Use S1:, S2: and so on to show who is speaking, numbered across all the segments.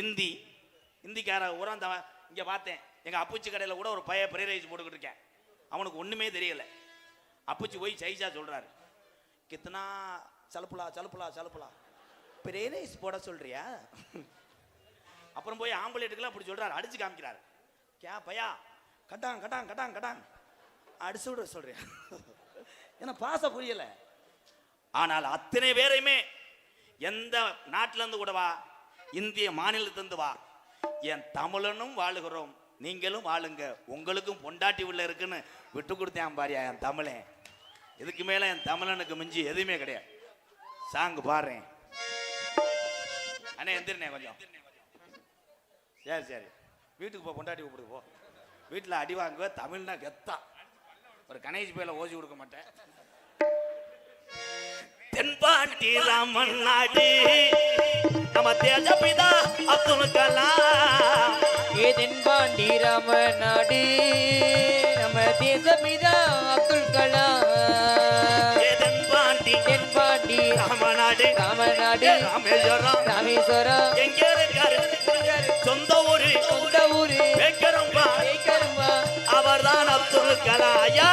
S1: இந்தி இந்திக்கார உரம் இங்கே பார்த்தேன். எங்கள் அப்புச்சி கடையில் கூட ஒரு பைய ஃப்ரை ரைஸ் போட்டுக்கிட்டு இருக்கேன். அவனுக்கு ஒன்றுமே தெரியலை. அப்புச்சி போய் சைஸா சொல்கிறாரு, கித்தனா சலுப்புலா சலுப்புலா சலுப்புலா ஃப்ரை ரைஸ் போட சொல்கிறியா? அப்புறம் போய் ஆம்புலேட்டுக்கெல்லாம் அப்படி சொல்கிறாரு, அடித்து காமிக்கிறாரு. கே பையா கட்டாங் கட்டாங் கட்டாங் கட்டாங் அடிச்சு விட சொல்றியா? ஏன்னா பாச புரியலை. ஆனால் அத்தனை பேரையுமே எந்த நாட்டிலேருந்து கூட வா, இந்திய மாநிலத்திலிருந்து வா, என் தமிழனும் வாழுகிறோம், நீங்களும் வாழுங்க, உங்களுக்கும் பொண்டாட்டி உள்ள இருக்குன்னு விட்டு கொடுத்தேன் பாரியா என் தமிழன். இதுக்கு மேல என் தமிழனுக்கு மிஞ்சி எதுவுமே கிடையாது. சாங்கு பாடுறேன் அண்ணே, எந்திரனே கொஞ்சம். சரி சரி, வீட்டுக்கு போ, பொண்டாட்டி கூப்பிடுது போ. வீட்டில் அடி வாங்குவ, தமிழ்னா கெத்தா. ஒரு கணேஷ் பேல ஓசி கொடுக்க மாட்டேன். தென்பாண்டி ராமன் நாடு நம்ம தேசபிதா அப்துல் கலாம்.
S2: தென்பாண்டி ராமன் நாடு நம்ம தேசபிதா அப்துல் கலாம். தென்பாண்டி
S1: ராமநாடு
S2: ராமநாடு
S1: ராமேஸ்வரம்
S2: ராமேஸ்வரம்
S1: எங்க இருக்காரு? சொந்த ஊரு வேக்கரம்பா. அவர்தான் அப்துல் கலாம் ஐயா.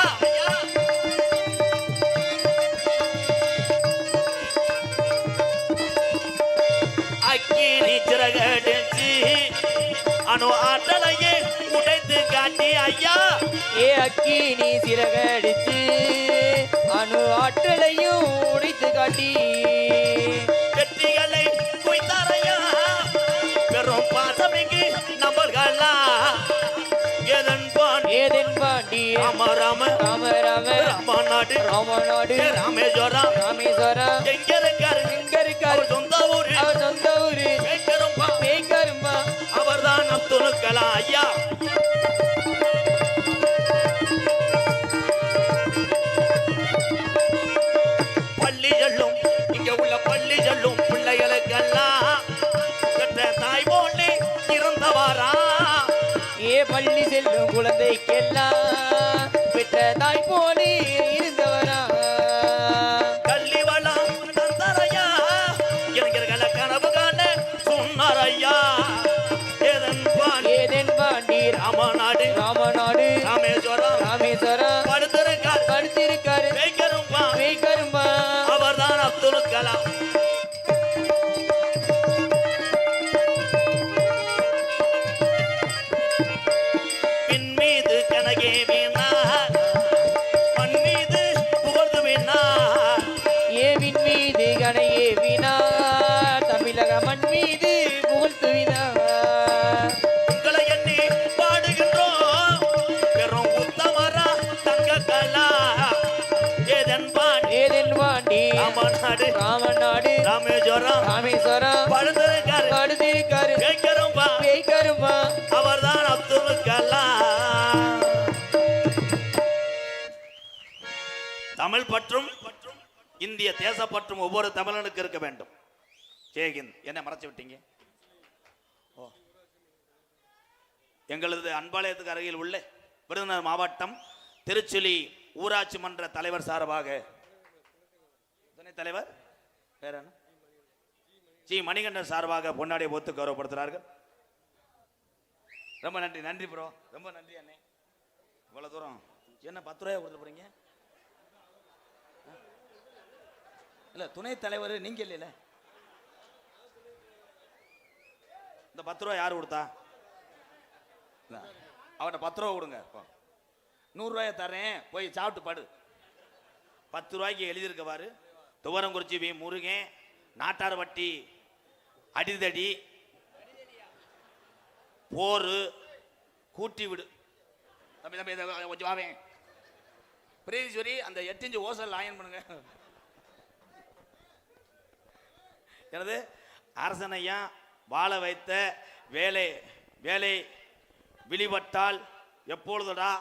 S1: அக்கினி சிறகடிச்சு அணு ஆற்றலையே உடைத்து காட்டி ஐயா.
S2: அக்கினி சிறகடிச்சு அணு ஆற்றலையும் உடைத்து காட்டி
S1: வெற்றிகளை குய்த்தாரையா. பெரும் பாசமிகு நபர்களா.
S2: ஏதென்பாண்டி
S1: ராம ராம
S2: ராம ராம
S1: ராமநாடு
S2: ராமநாடு
S1: ராமேஸ்வரம்
S2: ராமேஸ்வரம்
S1: எங்க இருக்காரு? சொந்த ஊரு
S2: வேக்கரம்பா.
S1: அவர்தான் அப்துல் கலாம் ஐயா. பள்ளி செல்லும் இங்க உள்ள பள்ளி செல்லும் பிள்ளைகளுக்கெல்லாம் பெற்ற தாய் போலே இருந்தவாரா.
S2: பள்ளி செல்லும் குழந்தைக்கெல்லாம் பெற்ற தாய் போலே இருந்தவரா.
S1: கல்வி வளம் தந்தரையா, இளைஞர்களை கனவு காண சொன்னாரையா.
S2: ஏதென்பாண்டி
S1: ராமநாடு
S2: ராமநாடு
S1: ராமேஸ்வரம்
S2: ராமேஸ்வரம் படுத்திருக்காரு வேக்கரம்பா.
S1: அவர்தான் அப்துல் கலாம். பின் மீது கனகே வீணார், மண் மீது புகழ்ந்து வீணார்.
S2: ஏவின் மீது கனையே வினார், தமிழக மண் மீது புகழ்த்து வினார்.
S1: உங்களை எண்ணி பாடுகின்றோம் பெரும் உத்தமரா தங்க கலா.
S2: ஏதென்பாண்டி
S1: ராமநாடு
S2: ராமநாடு
S1: ராமேஸ்வரம்
S2: ராமேஸ்வரம் படுத்திருக்காரு வேக்கரம்பா.
S1: அவர்தான் அப்துல் கலாம். தமிழ் பற்றும் இந்திய தேசப்பற்றும் ஒவ்வொரு தமிழனுக்கு இருக்க வேண்டும். ஜெயஹிந்த். என்ன மறைச்சு விட்டீங்க? எங்களது அன்பாலயத்துக்கு அருகில் உள்ள விருதுநகர் மாவட்டம் திருச்சுழி ஊராட்சி மன்ற தலைவர் சார்பாக துணைத் தலைவர் பேர் என்ன? ஜி மணிகண்டன் சார்பாக பொன்னாடியை ஒத்து கௌரவப்படுத்துகிறார்கள். ரொம்ப நன்றி. நன்றி ப்ரோ, ரொம்ப நன்றி அண்ணே. இவ்வளோ தூரம் என்ன 10 ரூபாய் கொடுத்து போறீங்க? இல்லை துணைத் தலைவர் நீங்க இல்லைல்ல. இந்த 10 ரூபாய் யார் கொடுத்தா? அவனை 10 ரூபா கொடுங்க. 100 ரூபாயை தரேன், போய் சாப்பிட்டு படு. 10 ரூபாய்க்கு எழுதியிருக்கவாரு. துவரங்குறிச்சி வி முருகன், நாட்டார் வட்டி அடிதடி போரு கூட்டி விடு. தம்பி தம்பி கொஞ்சம் வாவேன். பிரீதீஸ்வரி அந்த 8 இன்ச்சு ஓசல் ஆயன் பண்ணுங்க. எனது அரசனையா வாழ வைத்த வேலை வேலை விழிபட்டால் எப்பொழுதுடா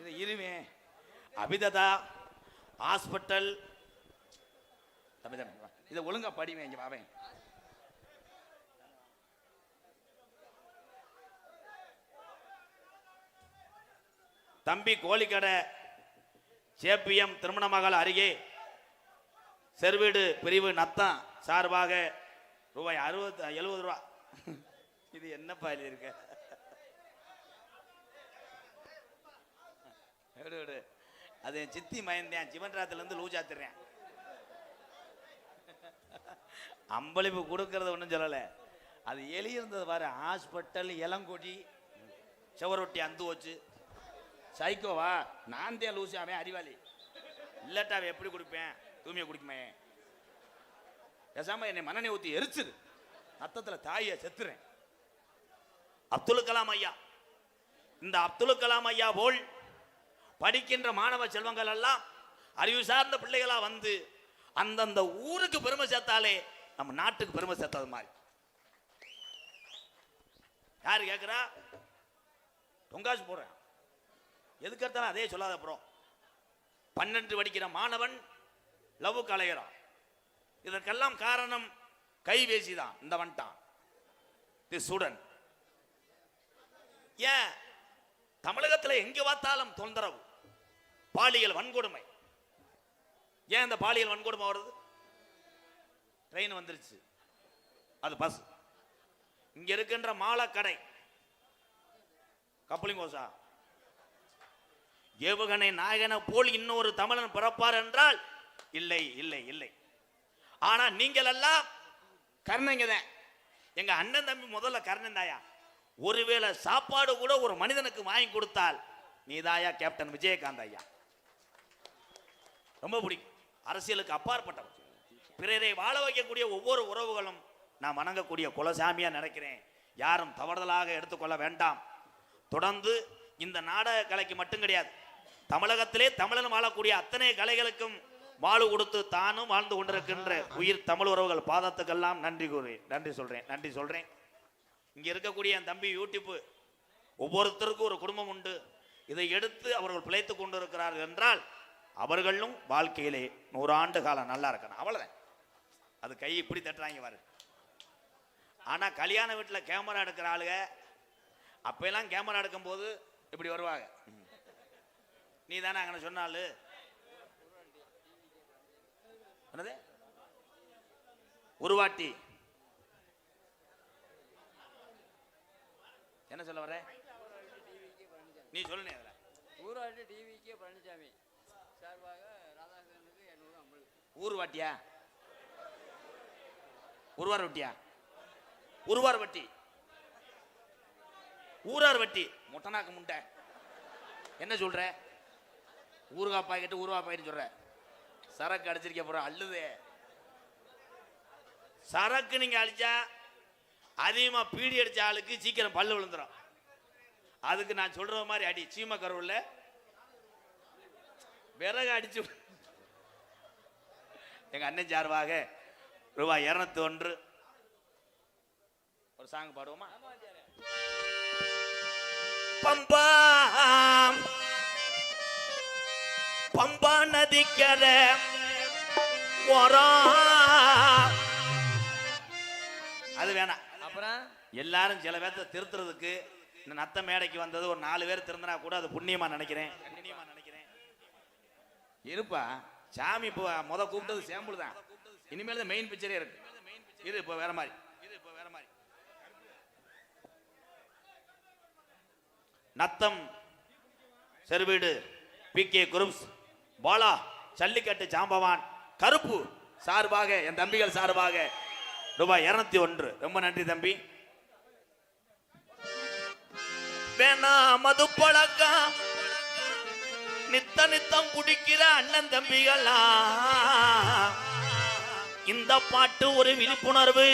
S1: இது இருமே அபிததா ஹாஸ்பிட்டல். தம்பி தம்பி இதை ஒழுங்கா படிவேன். இங்க வாவேன். தம்பி கோழிக்கடை சேப்பியம் திருமணமகள் அருகே செர்வீடு பிரிவு நத்தம் சார்பாக ரூபாய் 70 ரூபா. இது என்னப்பா இருக்க? விடு அது என் சித்தி மயந்தேன், சிவன்ராத்திலேருந்து லூஜாத்துறேன். அம்பளிப்பு கொடுக்கறது ஒன்றும் சொல்லலை. அது எழுதியிருந்தது பாரு, ஹாஸ்பிட்டல் இளங்கொடி செவரொட்டி அந்து வச்சு. சைக்கோவா? நான் தான் லூசி, அவன் அறிவாளி. இல்லாட்டா அவன் எப்படி குடிப்பேன்? தூய்மையை குடிக்குமே. பேசாம என்னை மண்ணெண்ணெய் ஊற்றி எரிச்சிரு, ரத்தத்தில் தாயை செத்துறேன். அப்துல் கலாம் ஐயா, இந்த அப்துல் கலாம் ஐயா போல் படிக்கின்ற மாணவ செல்வங்கள் எல்லாம் அறிவு சார்ந்த பிள்ளைகளா வந்து அந்தந்த ஊருக்கு பெருமை சேர்த்தாலே நம்ம நாட்டுக்கு பெருமை சேர்த்தது மாதிரி. யாரு கேட்கிறா? பொங்காசு போடுறேன். எதுக்கு எடுத்தாலும் அதே சொல்லாத. அப்புறம் 12 படிக்கிற மாணவன் லவ் கலைகிறான். இதற்கெல்லாம் காரணம் கைபேசி தான். இந்த வந்துட்டான் தி ஸ்டூடெண்ட். ஏன் தமிழகத்தில் எங்க பார்த்தாலும் தொந்தரவு, பாலியல் வன்கொடுமை. ஏன் இந்த பாலியல் வன்கொடுமை வருது? ட்ரெயின் வந்துருச்சு, அது பஸ். இங்க இருக்கின்ற மாலக்கடை கப்பலிங்கோசா ஏவுகணை நாயகனை போல் இன்னொரு தமிழன் பிறப்பார் என்றால் இல்லை இல்லை இல்லை. ஆனா நீங்கள் எல்லாம் கர்ணங்க தான். எங்க அண்ணன் தம்பி முதல்ல கர்ணன் தாயா. ஒருவேளை சாப்பாடு கூட ஒரு மனிதனுக்கு வாங்கி கொடுத்தால் நீதாயா கேப்டன் விஜயகாந்த் ஐயா. ரொம்ப பிடிக்கும். அரசியலுக்கு அப்பாற்பட்டவர், பிறரை வாழ வைக்கக்கூடிய ஒவ்வொரு உறவுகளும் நான் வணங்கக்கூடிய குலசாமியா நினைக்கிறேன். யாரும் தவறுதலாக எடுத்துக்கொள்ள வேண்டாம். தொடர்ந்து இந்த நாடக கலைக்கு மட்டும் கிடையாது, தமிழகத்திலே தமிழன் வாழக்கூடிய அத்தனை கலைகளுக்கும் வாழ்வு கொடுத்து தானும் வாழ்ந்து கொண்டிருக்கின்ற உயிர் தமிழ் உறவுகள் பாதத்துக்கெல்லாம் நன்றி சொல்றேன். இங்க இருக்கக்கூடிய என் தம்பி யூடியூப், ஒவ்வொருத்தருக்கும் ஒரு குடும்பம் உண்டு. இதை எடுத்து அவர்கள் பிழைத்து கொண்டிருக்கிறார்கள் என்றால் அவர்களும் வாழ்க்கையிலே 100 ஆண்டு காலம் நல்லா இருக்கணும். அவ்வளவுதான். அது கை இப்படி தட்டுறாங்க பாரு. ஆனா கல்யாண வீட்டில் கேமரா எடுக்கிற ஆளுங்க அப்பெல்லாம் கேமரா எடுக்கும் போது இப்படி வருவாங்க. நீ தானே அங்கே சொன்னாலு என்னது உருவாட்டி என்ன சொல்ல வர? நீ சொல்லுனே.
S2: ஊராட்டி டிவிக்கே பழனிசாமி சார்பாக ராதாகிருஷ்ணனுக்கு 850.
S1: ஊர் வாட்டியா? உருவார் வட்டியா? உருவார் வட்டி, ஊரார் வட்டி. முட்டனாக்கு முட்டை என்ன சொல்ற? ஊறுகாய் பாக்கெட்டு ஊறுகாய் பாக்கெட்டு சொல்ற. சரக்கு அடிச்சிருக்க போற அள்ளுதே. சரக்கு நீங்க அடிச்சா அதிகமா பீடி அடிச்ச ஆளுக்கு சீக்கிரம் பல்லு விழுந்துடும். அதுக்கு நான் சொல்ற மாதிரி அடி. சீம கருவுல விறகு அடிச்சு. எங்க அண்ணன் சார்பாக ரூபாய் 201. ஒரு சாங் பாடுவோமா? பம்பா பம்பா நதிக்கரை அது வேணாம்.
S2: அப்புறம்
S1: எல்லாரும் சில பேர்த்த திருத்துறதுக்கு இந்த நத்த மேடைக்கு வந்தது ஒரு 4 பேர் திருந்தினா கூட அது புண்ணியமா நினைக்கிறேன். இருப்பா சாமி இப்போ முத கூப்பிட்டது சேம்பிள் தான். இனிமேல் மெயின் பிக்சரே இருக்கு. இது இப்போ வேற மாதிரி. நத்தம் செருவீடு PK குரூப்ஸ் பாலா ஜல்லிக்கட்டு ஜாம்பவான் கருப்பு சார்பாக என் தம்பிகள் சார்பாக ரூபாய் 201. ரொம்ப நன்றி தம்பி. வேணா மது பழக்கம் நித்தம் குடிக்கிற அண்ணன் தம்பிகளா, இந்த பாட்டு ஒரு விழிப்புணர்வு.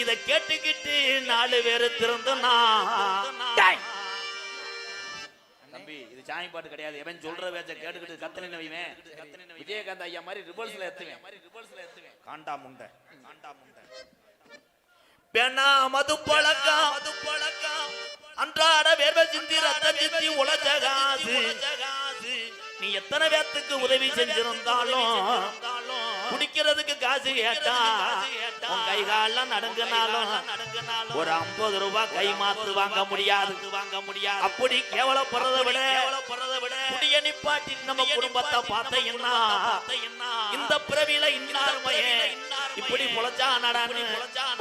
S1: இதை கேட்டுக்கிட்டு 4 பேரு திருந்தனா. தம்பி இது சாமி பாட்டு கிடையாது. எவன் சொல்ற பேச்ச கேட்டுக்கிட்டு கத்தனை வைவேன். விஜயகாந்த் ஐயா மாதிரி ரிவர்ஸ்ல ஏத்துவேன். காண்டா முண்டை. பெண்ணா மது பழக்கம் அன்றாட வேர்வை சிந்தி ரத்தம் சிந்தி உலச்சகாது. நீ எத்தனை பேத்துக்கு உதவி செஞ்சிருந்தாலும் குடிக்கிறதுக்கு காசு கேட்டா உன் கை காலம் நடுங்கினாலும் ஒரு 50 ரூபாய் கை மாத்து வாங்க முடியாது. அப்படி கேவலப்படுறதை விட குடிய நிப்பாட்டி நம்ம குடும்பத்தை பார்த்தீங்கன்னா இந்த பிறவில இன்னாருமையே இப்படி பொழைச்சா நடான்னு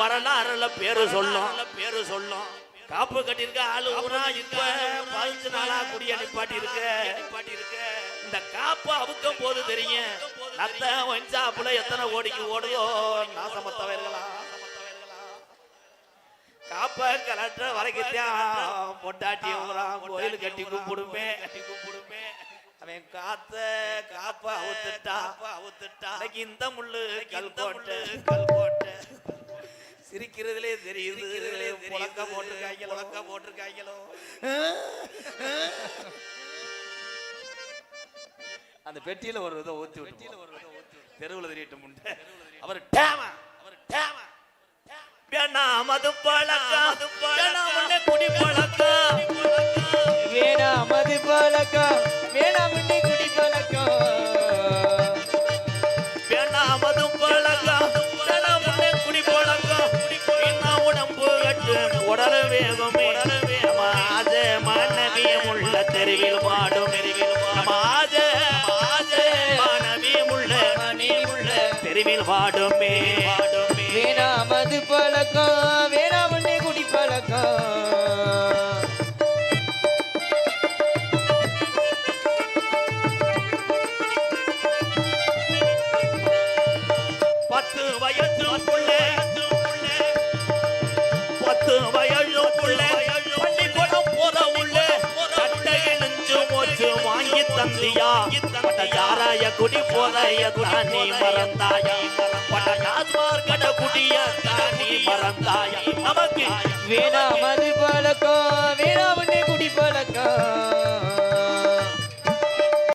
S1: வரலாறுல பேரு சொல்லும் காப்பு கட்டியிருக்க ஆளு ஊரா இப்ப 15 நாளா குடிய நிப்பாட்டி இருக்க இந்த காப்பு அவுக்கும் போது தெரியும் நத்த வஞ்சாப்புல எத்தனை கோடிக்கு ஓடுதோ நாசமத்தவர்களா காப்ப கலட்ட வரைக்கும் பொட்டாட்டி ஊரா கோயில் கட்டி கூப்பிடுமே அவன் காப்ப அவுத்துட்டா இந்த முள்ளு கல்கோட்டை சிரிக்கிறதுலே தெரியுது புழக்க போட்டிருக்காங்களோ அந்த பெட்டியில ஒரு இதை ஊத்தி தெருவுல தெரியட்டும் அவர் மது பழக்கம் குடி பழக்கம்
S2: வேணாம் மது பழக்கம் வேணாம் குடி பழக்கம்
S1: மது பழக்கம் குடி பழக்கம் உடம்பு கட்டு உடல வேகமே ஆஜ மாணவியம் உள்ள தெருவில் மாடும் ஆஜ மாணவியம் உள்ள தெருவில் வாடுமே
S2: வேணாம் மது பழக்கம் வேணாம் குடி பழக்கம்
S1: பத்து வயசு பள்ளிக்கூடம் போத உள்ள சட்டை நெஞ்சு மோச்சு வாங்கி தந்தியா யாராய குடி போதைய தானி மறந்தாயா பட்டாஸ்மார்கட குடிய தானி மறந்தாயா நமக்கு
S2: வேணாம் மது பழக்கம் வேணாம் குடி பழக்கம்